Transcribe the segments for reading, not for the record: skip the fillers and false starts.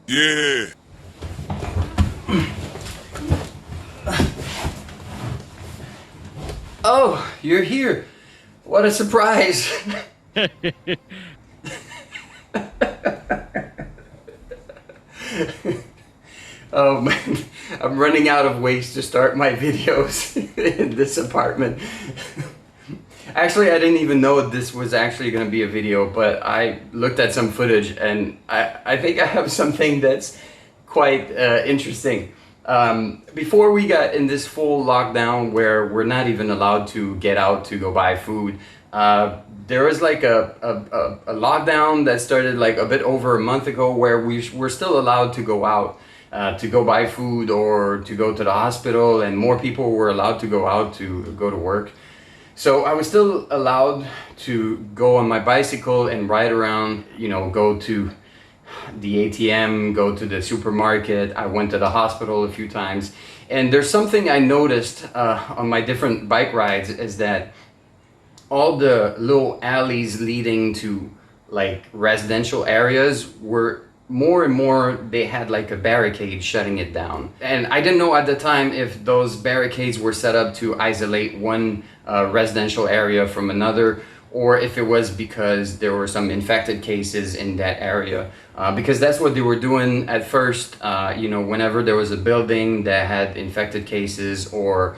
Yeah. Oh, you're here. What a surprise. Oh man, I'm running out of ways to start my videos in this apartment. Actually, I didn't even know this was actually going to be a video, but I looked at some footage and I think I have something that's quite interesting. Before we got in this full lockdown where we're not even allowed to get out to go buy food, there was like a lockdown that started like a bit over a month ago where we were still allowed to go out to go buy food or to go to the hospital, and more people were allowed to go out to go to work. So I was still allowed to go on my bicycle and ride around, you know, go to the ATM, go to the supermarket. I went to the hospital a few times. And there's something I noticed on my different bike rides is that all the little alleys leading to like residential areas were more and more, they had like a barricade shutting it down. And I didn't know at the time if those barricades were set up to isolate one residential area from another, or if it was because there were some infected cases in that area. Because that's what they were doing at first, you know, whenever there was a building that had infected cases or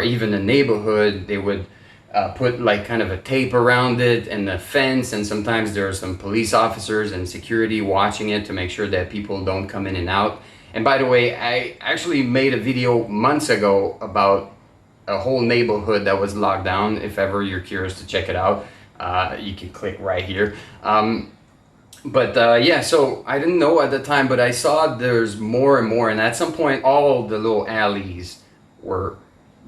even a neighborhood, they would put like kind of a tape around it and a fence, and sometimes there are some police officers and security watching it to make sure that people don't come in and out. And by the way, I actually made a video months ago about a whole neighborhood that was locked down. If ever you're curious to check it out, you can click right here. Yeah, so I didn't know at the time, but I saw there's more and more, and at some point all the little alleys were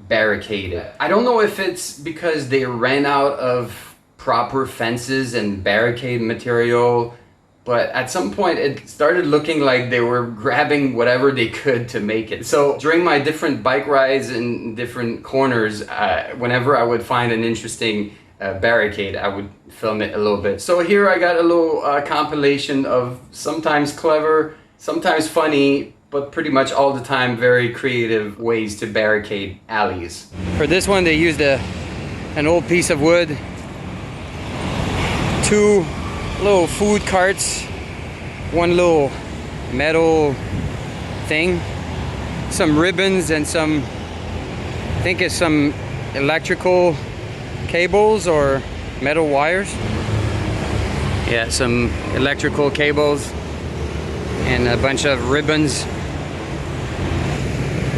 barricaded. I don't know if it's because they ran out of proper fences and barricade material, but at some point it started looking like they were grabbing whatever they could to make it. So during my different bike rides in different corners, whenever I would find an interesting barricade, I would film it a little bit. So here I got a little compilation of sometimes clever, sometimes funny, but pretty much all the time very creative ways to barricade alleys. For this one they used an old piece of wood, 2 little food carts, 1 little metal thing, some ribbons, and some, I think it's some electrical cables or metal wires. Yeah, some electrical cables and a bunch of ribbons.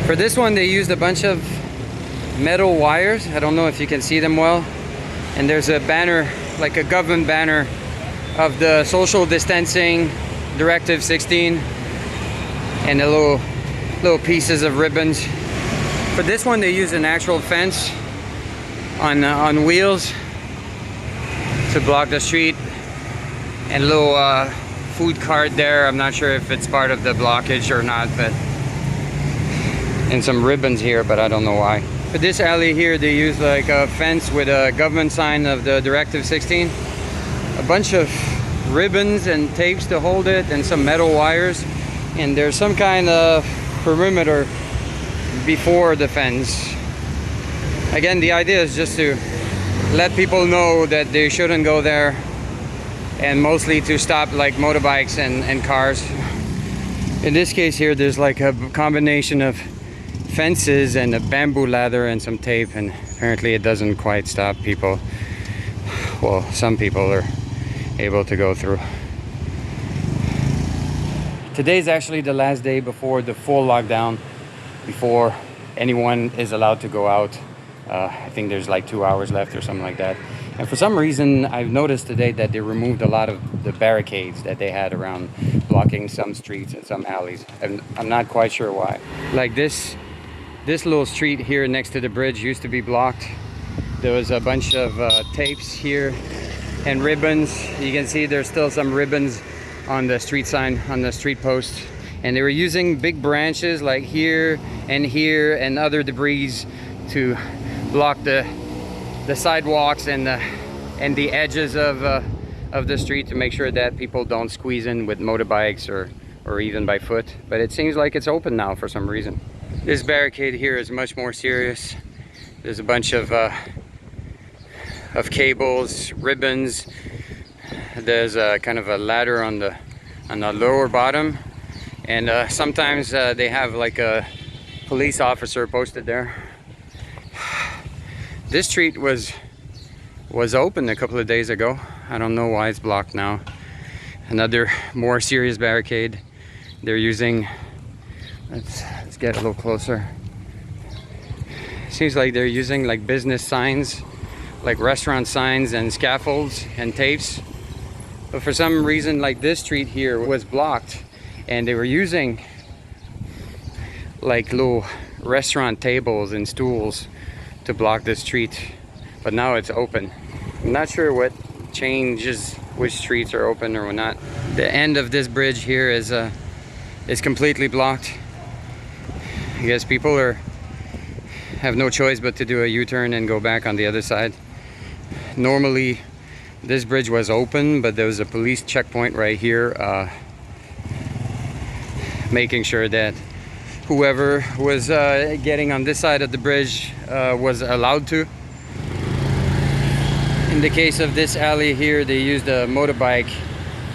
For this one they used a bunch of metal wires. I don't know if you can see them well. And there's a banner, like a government banner of the social distancing directive 16, and the little pieces of ribbons. For this one they used an actual fence on wheels to block the street, and a little food cart there. I'm not sure if it's part of the blockage or not, but, and some ribbons here, but I don't know why. For this alley here they use like a fence with a government sign of the directive 16, a bunch of ribbons and tapes to hold it, and some metal wires, and there's some kind of perimeter before the fence. Again, the idea is just to let people know that they shouldn't go there, and mostly to stop like motorbikes and cars. In this case here there's like a combination of fences and a bamboo ladder and some tape, and apparently it doesn't quite stop people. Well, some people are able to go through. Today's actually the last day before the full lockdown, before anyone is allowed to go out. I think there's like 2 hours left or something like that. And for some reason I've noticed today that they removed a lot of the barricades that they had around, blocking some streets and some alleys, and I'm not quite sure why. Like this little street here next to the bridge used to be blocked. There was a bunch of tapes here and ribbons. You can see there's still some ribbons on the street sign, on the street post, and they were using big branches like here and other debris to block the sidewalks and the edges of the street, to make sure that people don't squeeze in with motorbikes or even by foot, but it seems like it's open now for some reason. This barricade here is much more serious. There's a bunch of cables, ribbons. There's a kind of a ladder on the lower bottom, and sometimes they have like a police officer posted there. This street was open a couple of days ago. I don't know why it's blocked now. Another more serious barricade they're using. Let's get a little closer. Seems like they're using like business signs, like restaurant signs and scaffolds and tapes. But for some reason, like this street here was blocked, and they were using like little restaurant tables and stools to block the street. But now it's open. I'm not sure what changes, which streets are open or not. The end of this bridge here is completely blocked. I guess people have no choice but to do a U-turn and go back on the other side. Normally this bridge was open, but there was a police checkpoint right here, making sure that whoever was getting on this side of the bridge was allowed to. In the case of this alley here, they used a motorbike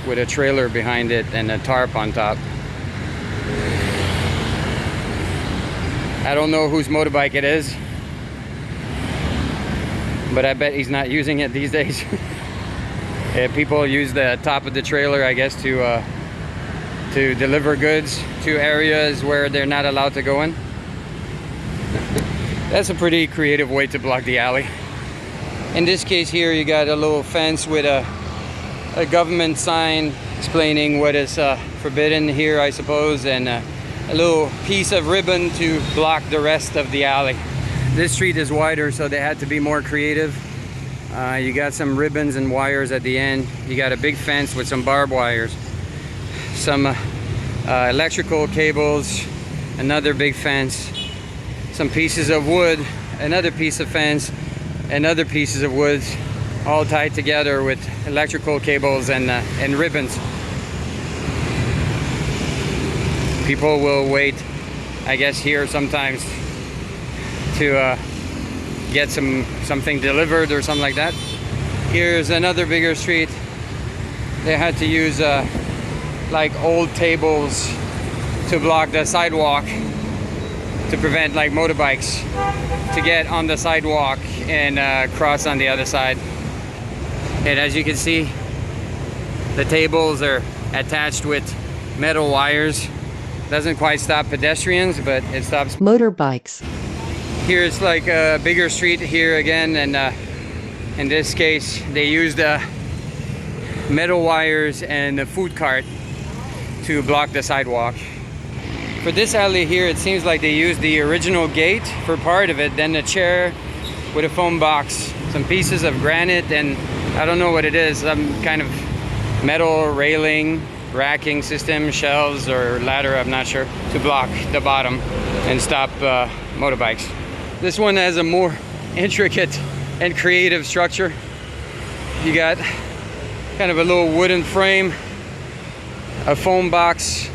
with a trailer behind it and a tarp on top. I don't know whose motorbike it is, but I bet he's not using it these days. People use the top of the trailer, I guess, to deliver goods to areas where they're not allowed to go in. That's a pretty creative way to block the alley. In this case here, you got a little fence with a government sign explaining what is forbidden here, I suppose, and a little piece of ribbon to block the rest of the alley. This street is wider, so they had to be more creative. You got some ribbons and wires at the end. You got a big fence with some barbed wires, some electrical cables, another big fence, some pieces of wood, another piece of fence, and other pieces of wood, all tied together with electrical cables and ribbons. People will wait, I guess, here sometimes to get something delivered or something like that. Here's another bigger street. They had to use like old tables to block the sidewalk to prevent like motorbikes to get on the sidewalk and cross on the other side. And as you can see, the tables are attached with metal wires. Doesn't quite stop pedestrians, but it stops motorbikes. Here's like a bigger street here again, and in this case they used metal wires and a food cart to block the sidewalk. For this alley here, it seems like they used the original gate for part of it, then a chair with a foam box, some pieces of granite, and I don't know what it is, some kind of metal railing, racking system, shelves or ladder, I'm not sure, to block the bottom and stop motorbikes. This one has a more intricate and creative structure. You got kind of a little wooden frame, a foam box,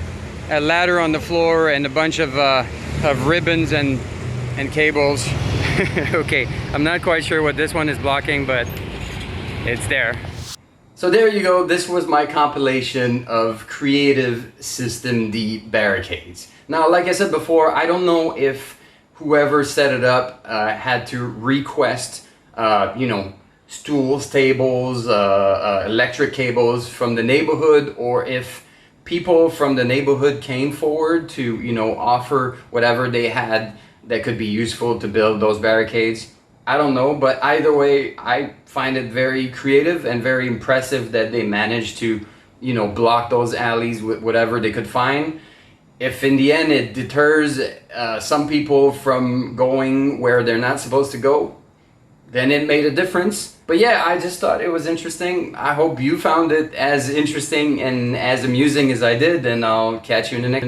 a ladder on the floor, and a bunch of ribbons and cables. Okay, I'm not quite sure what this one is blocking, but it's there. So there you go. This was my compilation of creative system D barricades. Now, like I said before, I don't know if whoever set it up had to request, you know, stools, tables, electric cables from the neighborhood, or if people from the neighborhood came forward to, you know, offer whatever they had that could be useful to build those barricades. I don't know, but either way, I find it very creative and very impressive that they managed to, you know, block those alleys with whatever they could find. If in the end it deters some people from going where they're not supposed to go, then it made a difference. But yeah, I just thought it was interesting. I hope you found it as interesting and as amusing as I did, and I'll catch you in the next